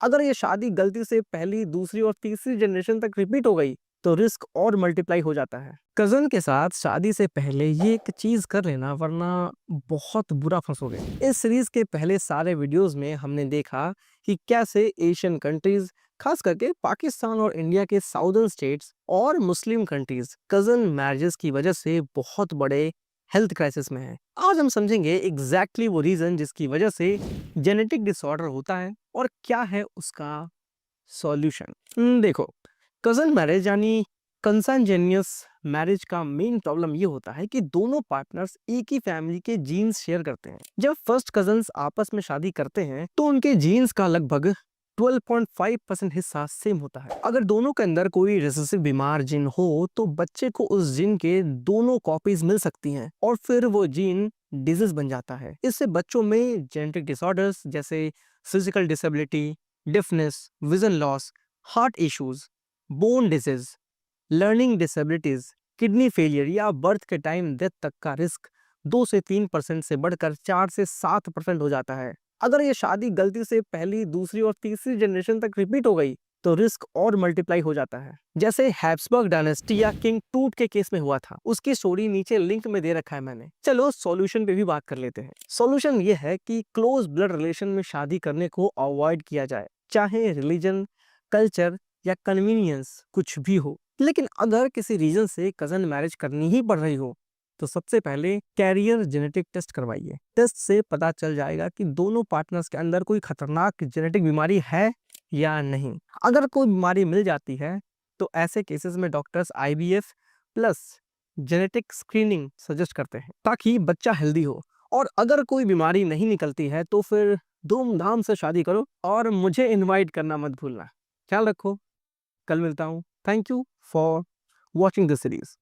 अगर ये शादी गलती से पहली, दूसरी और तीसरी जनरेशन तक रिपीट हो गई तो रिस्क और मल्टीप्लाई हो जाता है। कजन के साथ शादी से पहले ये एक चीज कर लेना, वरना बहुत बुरा फंसोगे। इस सीरीज के पहले सारे वीडियोस में हमने देखा कि कैसे एशियन कंट्रीज, खास करके पाकिस्तान और इंडिया के साउदर्न स्टेट्स और मुस्लिम कंट्रीज कजन मैरिजेस की वजह से बहुत बड़े हेल्थ क्राइसिस में है। आज हम समझेंगे एग्जैक्टली वो रीजन जिसकी वजह से जेनेटिक डिसऑर्डर होता है और क्या है उसका सॉल्यूशन। देखो, कजन मैरिज यानी कंsanguineous मैरिज का मेन प्रॉब्लम ये होता है कि दोनों पार्टनर्स एक ही फैमिली के जीन्स शेयर करते हैं। जब फर्स्ट कजन्स आपस में शादी करते हैं तो उनके जीन्स का लगभग 12.5% हिस्सा सेम होता है। अगर दोनों के अंदर कोई रिसेसिव बीमार जीन हो तो बच्चे को उस जीन के दोनों कॉपीज मिल सकती हैं और फिर वो जीन डिजीज बन जाता है। इससे बच्चों में जेनेटिक डिसऑर्डर्स जैसे physical disability, deafness, vision loss, heart issues, bone disease, learning disabilities, kidney failure या बर्थ के टाइम डेथ तक का रिस्क 2 से 3% से बढ़कर 4 से 7% हो जाता है। अगर ये शादी गलती से पहली, दूसरी और तीसरी जनरेशन तक रिपीट हो गई तो रिस्क और मल्टीप्लाई हो जाता है। जैसे हैब्सबर्ग डायनेस्टी या किंग टूट के केस में हुआ था, उसकी स्टोरी नीचे लिंक में दे रखा है मैंने। चलो सॉल्यूशन पे भी बात कर लेते हैं। सॉल्यूशन ये है कि क्लोज ब्लड रिलेशन में शादी करने को अवॉइड किया जाए, चाहे रिलीजन, कल्चर या कन्वीनियंस कुछ भी हो। लेकिन अगर किसी रीजन से कजन मैरिज करनी ही पड़ रही हो तो सबसे पहले कैरियर जेनेटिक टेस्ट करवाइए। टेस्ट से पता चल जाएगा कि दोनों पार्टनर्स के अंदर कोई खतरनाक जेनेटिक बीमारी है या नहीं। अगर कोई बीमारी मिल जाती है तो ऐसे केसेस में doctors IVF plus genetic screening suggest करते हैं ताकि बच्चा हेल्दी हो। और अगर कोई बीमारी नहीं निकलती है तो फिर धूमधाम से शादी करो और मुझे इनवाइट करना मत भूलना। ख्याल रखो, कल मिलता हूँ। Thank you for watching this series.